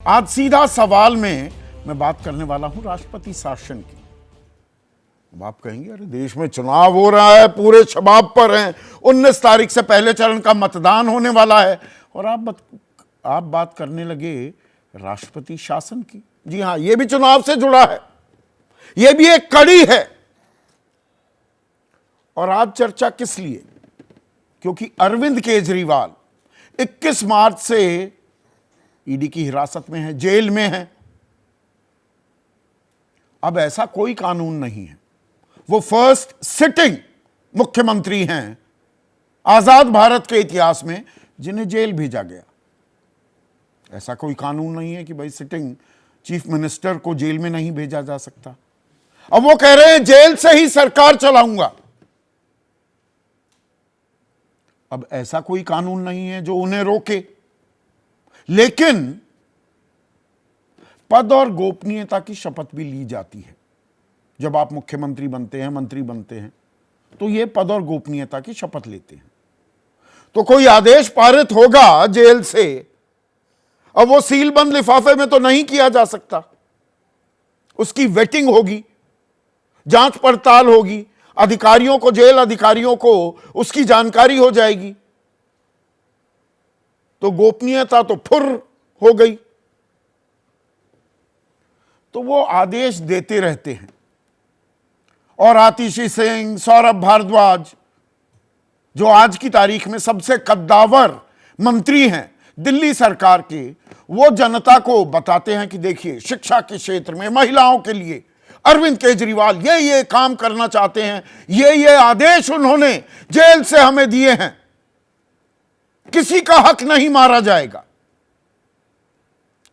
आज सीधा सवाल में मैं बात करने वाला हूं राष्ट्रपति शासन की। अब आप कहेंगे अरे देश में चुनाव हो रहा है, पूरे शबाब पर हैं, 19 तारीख से पहले चरण का मतदान होने वाला है और आप बात करने लगे राष्ट्रपति शासन की। जी हां, यह भी चुनाव से जुड़ा है, यह भी एक कड़ी है। और आज चर्चा किस लिए? क्योंकि अरविंद केजरीवाल 21 मार्च से ईडी की हिरासत में है, जेल में है। अब ऐसा कोई कानून नहीं है, वो फर्स्ट सिटिंग मुख्यमंत्री हैं आजाद भारत के इतिहास में जिन्हें जेल भेजा गया। ऐसा कोई कानून नहीं है कि भाई सिटिंग चीफ मिनिस्टर को जेल में नहीं भेजा जा सकता। अब वो कह रहे हैं जेल से ही सरकार चलाऊंगा। अब ऐसा कोई कानून नहीं है जो उन्हें रोके, लेकिन पद और गोपनीयता की शपथ भी ली जाती है। जब आप मुख्यमंत्री बनते हैं, मंत्री बनते हैं, तो ये पद और गोपनीयता की शपथ लेते हैं। तो कोई आदेश पारित होगा जेल से, अब वो सील बंद लिफाफे में तो नहीं किया जा सकता। उसकी वेटिंग होगी, जांच पड़ताल होगी, अधिकारियों को, जेल अधिकारियों को उसकी जानकारी हो जाएगी। तो गोपनीयता तो फुर हो गई। तो वो आदेश देते रहते हैं। और आतिशी सिंह, सौरभ भारद्वाज, जो आज की तारीख में सबसे कद्दावर मंत्री हैं दिल्ली सरकार के, वो जनता को बताते हैं कि देखिए शिक्षा के क्षेत्र में महिलाओं के लिए अरविंद केजरीवाल ये काम करना चाहते हैं, ये आदेश उन्होंने जेल से हमें दिए हैं, किसी का हक नहीं मारा जाएगा।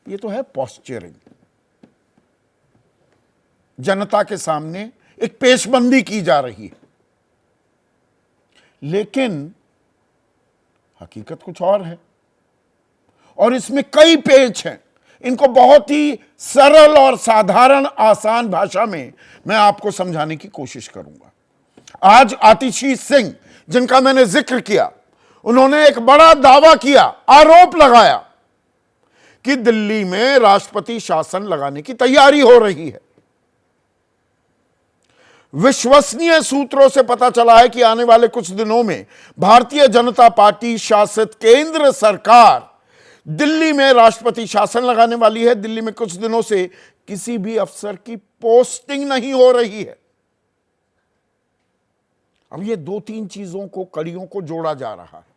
ये तो है पोस्चरिंग। जनता के सामने एक पेशबंदी की जा रही है, लेकिन हकीकत कुछ और है। और इसमें कई पेच हैं। इनको बहुत ही सरल और साधारण आसान भाषा में मैं आपको समझाने की कोशिश करूंगा। आज आतिशी सिंह, जिनका मैंने जिक्र किया, उन्होंने एक बड़ा दावा किया, आरोप लगाया कि दिल्ली में राष्ट्रपति शासन लगाने की तैयारी हो रही है। विश्वसनीय सूत्रों से पता चला है कि आने वाले कुछ दिनों में भारतीय जनता पार्टी शासित केंद्र सरकार दिल्ली में राष्ट्रपति शासन लगाने वाली है। दिल्ली में कुछ दिनों से किसी भी अफसर की पोस्टिंग नहीं हो रही है। अब ये 2-3 चीजों को, कड़ियों को जोड़ा जा रहा है।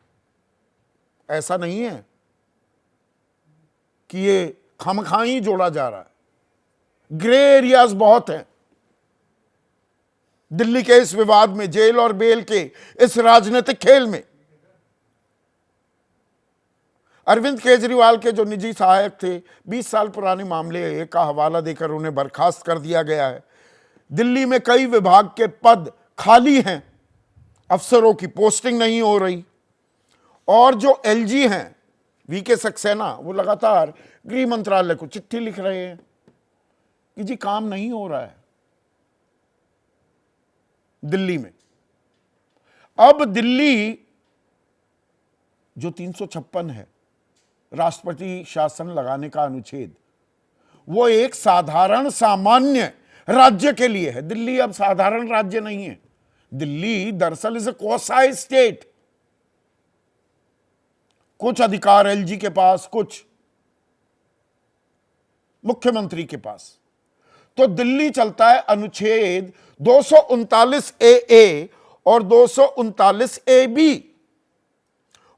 ऐसा नहीं है कि ये खामखाई जोड़ा जा रहा है। ग्रे एरियाज बहुत हैं दिल्ली के इस विवाद में, जेल और बेल के इस राजनीतिक खेल में। अरविंद केजरीवाल के जो निजी सहायक थे, 20 साल पुराने मामले का हवाला देकर उन्हें बर्खास्त कर दिया गया है। दिल्ली में कई विभाग के पद खाली हैं, अफसरों की पोस्टिंग नहीं हो रही। और जो एलजी हैं वीके सक्सेना, वो लगातार गृह मंत्रालय को चिट्ठी लिख रहे हैं कि जी काम नहीं हो रहा है दिल्ली में। अब दिल्ली जो 356 है, राष्ट्रपति शासन लगाने का अनुच्छेद, वो एक साधारण सामान्य राज्य के लिए है। दिल्ली अब साधारण राज्य नहीं है। दिल्ली दरअसल इज ए क्वासी स्टेट। कुछ अधिकार एलजी के पास, कुछ मुख्यमंत्री के पास। तो दिल्ली चलता है अनुच्छेद 239 ए और 239 ए बी।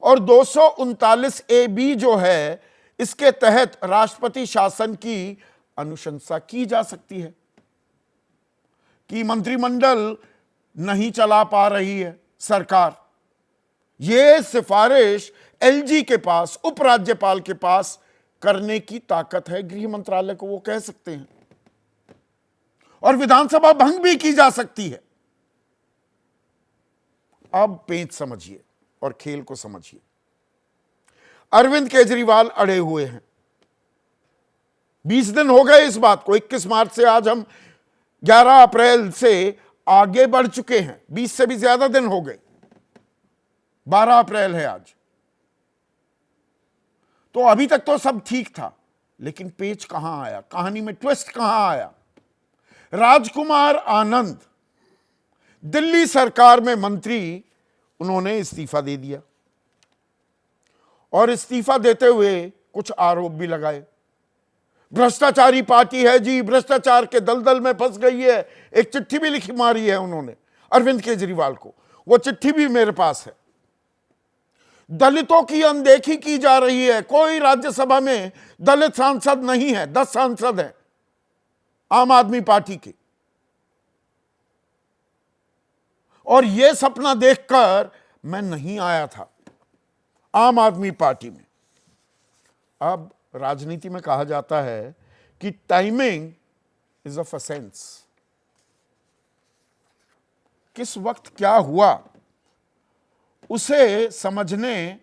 और 239 ए बी जो है, इसके तहत राष्ट्रपति शासन की अनुशंसा की जा सकती है कि मंत्रिमंडल नहीं चला पा रही है सरकार। यह सिफारिश एलजी के पास, उपराज्यपाल के पास करने की ताकत है गृह मंत्रालय को, वो कह सकते हैं। और विधानसभा भंग भी की जा सकती है। अब पेच समझिए और खेल को समझिए। अरविंद केजरीवाल अड़े हुए हैं। 20 दिन हो गए इस बात को। 21 मार्च से आज हम 11 अप्रैल से आगे बढ़ चुके हैं। 20 से भी ज्यादा दिन हो गए। 12 अप्रैल है आज। तो अभी तक तो सब ठीक था, लेकिन पेच कहां आया, कहानी में ट्विस्ट कहां आया? राजकुमार आनंद दिल्ली सरकार में मंत्री, उन्होंने इस्तीफा दे दिया और इस्तीफा देते हुए कुछ आरोप भी लगाए। भ्रष्टाचारी पार्टी है जी, भ्रष्टाचार के दलदल में फंस गई है। एक चिट्ठी भी लिखी मारी है उन्होंने अरविंद केजरीवाल को, वो चिट्ठी भी मेरे पास है। दलितों की अनदेखी की जा रही है, कोई राज्यसभा में दलित सांसद नहीं है, 10 सांसद हैं आम आदमी पार्टी के। और यह सपना देखकर मैं नहीं आया था आम आदमी पार्टी में। अब राजनीति में कहा जाता है कि टाइमिंग इज ऑफ एसेंस। किस वक्त क्या हुआ उसे समझने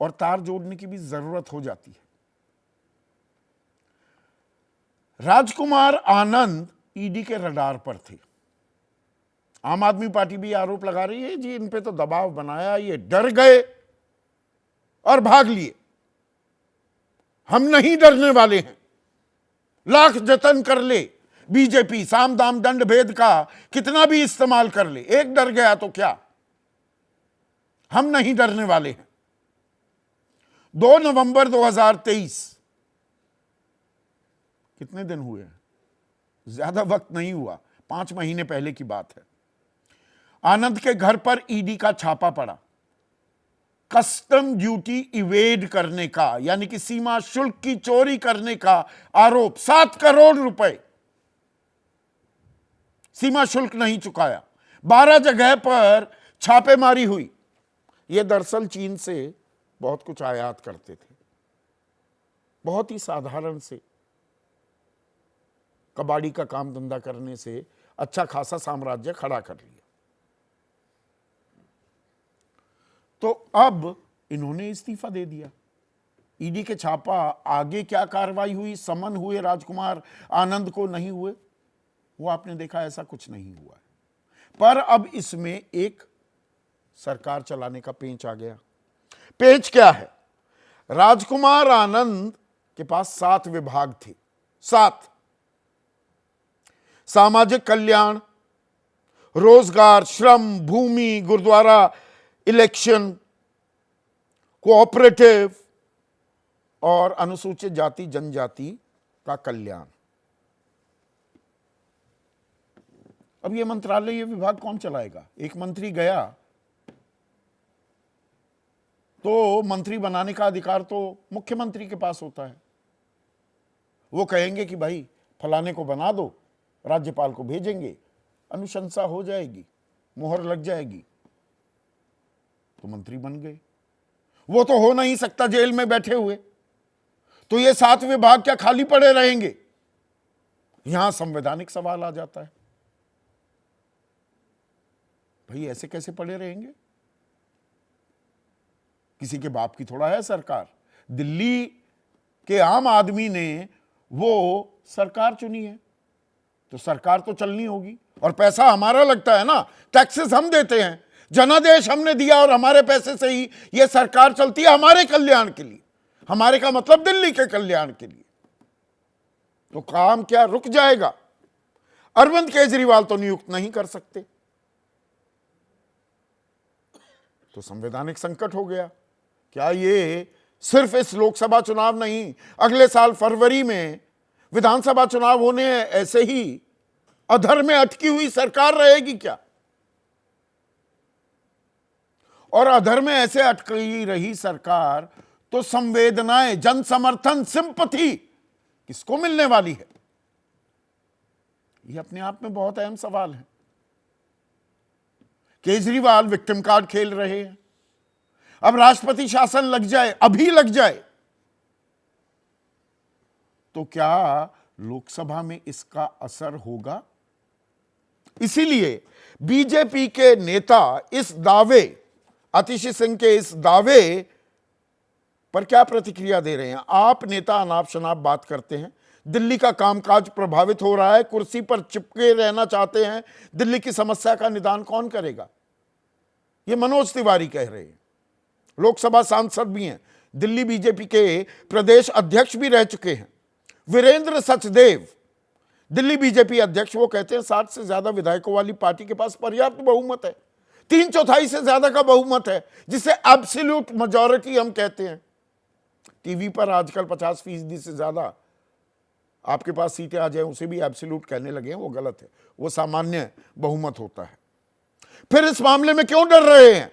और तार जोड़ने की भी जरूरत हो जाती है। राजकुमार आनंद ईडी के रडार पर थे। आम आदमी पार्टी भी आरोप लगा रही है जी इन पे तो दबाव बनाया, ये डर गए और भाग लिए। हम नहीं डरने वाले हैं, लाख जतन कर ले बीजेपी, साम दाम दंड भेद का कितना भी इस्तेमाल कर ले, एक डर गया तो क्या, हम नहीं डरने वाले हैं। 2 नवंबर 2023, कितने दिन हुए हैं, ज्यादा वक्त नहीं हुआ, 5 महीने पहले की बात है। आनंद के घर पर ईडी का छापा पड़ा। कस्टम ड्यूटी इवेड करने का, यानी कि सीमा शुल्क की चोरी करने का आरोप। 7 करोड़ रुपए सीमा शुल्क नहीं चुकाया। 12 जगह पर छापेमारी हुई। यह दरअसल चीन से बहुत कुछ आयात करते थे। बहुत ही साधारण से कबाड़ी का काम धंधा करने से अच्छा खासा साम्राज्य खड़ा कर लिया। तो अब इन्होंने इस्तीफा दे दिया। ईडी के छापा, आगे क्या कार्रवाई हुई, समन हुए राजकुमार आनंद को, नहीं हुए, वो आपने देखा, ऐसा कुछ नहीं हुआ है। पर अब इसमें एक सरकार चलाने का पेंच आ गया। पेंच क्या है? राजकुमार आनंद के पास 7 विभाग थे। 7: सामाजिक कल्याण, रोजगार, श्रम, भूमि, गुरुद्वारा, इलेक्शन, कोऑपरेटिव और अनुसूचित जाति जनजाति का कल्याण। अब ये मंत्रालय, ये विभाग कौन चलाएगा? एक मंत्री गया तो मंत्री बनाने का अधिकार तो मुख्यमंत्री के पास होता है। वो कहेंगे कि भाई फलाने को बना दो, राज्यपाल को भेजेंगे, अनुशंसा हो जाएगी, मोहर लग जाएगी, तो मंत्री बन गए। वो तो हो नहीं सकता जेल में बैठे हुए, तो ये 7 विभाग क्या खाली पड़े रहेंगे? यहां संवैधानिक सवाल आ जाता है, भाई ऐसे कैसे पड़े रहेंगे? किसी के बाप की थोड़ा है सरकार। दिल्ली के आम आदमी ने वो सरकार चुनी है, तो सरकार तो चलनी होगी। और पैसा हमारा लगता है ना, टैक्सेस हम देते हैं, जनादेश हमने दिया और हमारे पैसे से ही ये सरकार चलती है, हमारे कल्याण के लिए। हमारे का मतलब दिल्ली के कल्याण के लिए। तो काम क्या रुक जाएगा? अरविंद केजरीवाल तो नियुक्त नहीं कर सकते, तो संवैधानिक संकट हो गया। क्या ये सिर्फ इस लोकसभा चुनाव नहीं, अगले साल फरवरी में विधानसभा चुनाव होने हैं, ऐसे ही अधर में अटकी हुई सरकार रहेगी क्या? और अधर में ऐसे अटकी रही सरकार तो संवेदनाएं, जन समर्थन, सिंपथी किसको मिलने वाली है? यह अपने आप में बहुत अहम सवाल है। केजरीवाल विक्टिम कार्ड खेल रहे हैं। अब राष्ट्रपति शासन लग जाए, अभी लग जाए, तो क्या लोकसभा में इसका असर होगा? इसीलिए बीजेपी के नेता इस दावे, आतिश सिंह के इस दावे पर क्या प्रतिक्रिया दे रहे हैं? आप नेता अनाप शनाप बात करते हैं, दिल्ली का कामकाज प्रभावित हो रहा है, कुर्सी पर चिपके रहना चाहते हैं, दिल्ली की समस्या का निदान कौन करेगा? ये मनोज तिवारी कह रहे हैं, लोकसभा सांसद भी हैं, दिल्ली बीजेपी के प्रदेश अध्यक्ष भी रह चुके हैं। वीरेंद्र सचदेव, दिल्ली बीजेपी अध्यक्ष, वो कहते हैं 60 से ज्यादा विधायकों वाली पार्टी के पास पर्याप्त बहुमत है, 3/4 से ज्यादा का बहुमत है, जिसे एब्सोल्यूट मेजॉरिटी हम कहते हैं। टीवी पर आजकल 50% से ज्यादा आपके पास सीटें आ जाए उसे भी एब्सोल्यूट कहने लगे हैं, वो गलत है, वो सामान्य बहुमत होता है। फिर इस मामले में क्यों डर रहे हैं?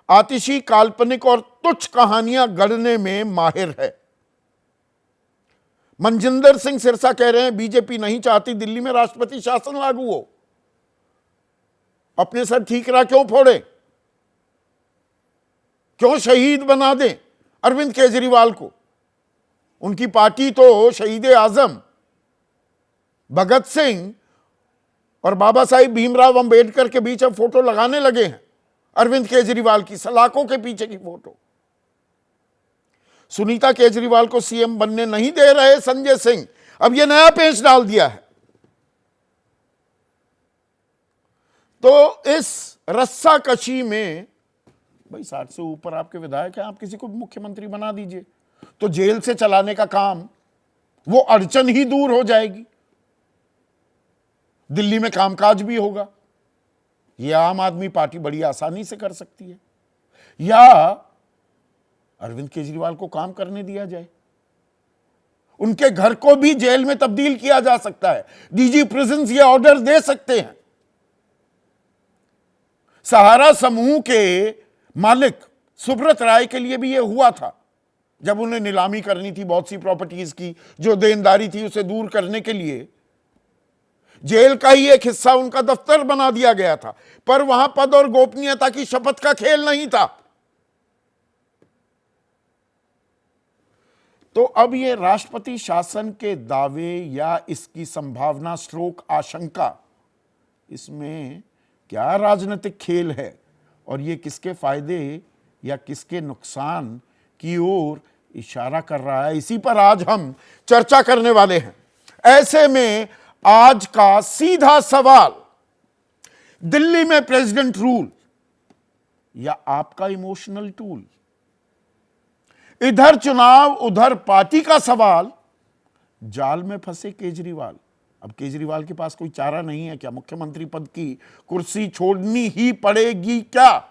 आतिशी काल्पनिक और तुच्छ कहानियां गढ़ने में माहिर है। मनजिंदर सिंह सिरसा कह रहे हैं बीजेपी नहीं चाहती दिल्ली में राष्ट्रपति शासन लागू हो, अपने सर ठीकरा क्यों फोड़े, क्यों शहीद बना दें अरविंद केजरीवाल को। उनकी पार्टी तो शहीद आजम भगत सिंह और बाबा साहिब भीमराव अंबेडकर के बीच अब फोटो लगाने लगे हैं, अरविंद केजरीवाल की सलाखों के पीछे की फोटो। सुनीता केजरीवाल को सीएम बनने नहीं दे रहे संजय सिंह, अब यह नया पेच डाल दिया है। तो इस रस्साकशी में भाई 60 से ऊपर आपके विधायक हैं, आप किसी को मुख्यमंत्री बना दीजिए तो जेल से चलाने का काम, वो अड़चन ही दूर हो जाएगी, दिल्ली में कामकाज भी होगा। यह आम आदमी पार्टी बड़ी आसानी से कर सकती है, या अरविंद केजरीवाल को काम करने दिया जाए, उनके घर को भी जेल में तब्दील किया जा सकता है, डीजी प्रिजन्स ये ऑर्डर दे सकते हैं। सहारा समूह के मालिक सुब्रत राय के लिए भी यह हुआ था, जब उन्हें नीलामी करनी थी बहुत सी प्रॉपर्टीज की, जो देनदारी थी उसे दूर करने के लिए जेल का ही एक हिस्सा उनका दफ्तर बना दिया गया था, पर वहां पद और गोपनीयता की शपथ का खेल नहीं था। तो अब ये राष्ट्रपति शासन के दावे या इसकी संभावना स्ट्रोक आशंका, इसमें क्या राजनीतिक खेल है और ये किसके फायदे या किसके नुकसान की ओर इशारा कर रहा है, इसी पर आज हम चर्चा करने वाले हैं। ऐसे में आज का सीधा सवाल, दिल्ली में प्रेसिडेंट रूल या आपका इमोशनल टूल? इधर चुनाव उधर पार्टी का सवाल, जाल में फंसे केजरीवाल। अब केजरीवाल के पास कोई चारा नहीं है क्या? मुख्यमंत्री पद की कुर्सी छोड़नी ही पड़ेगी क्या?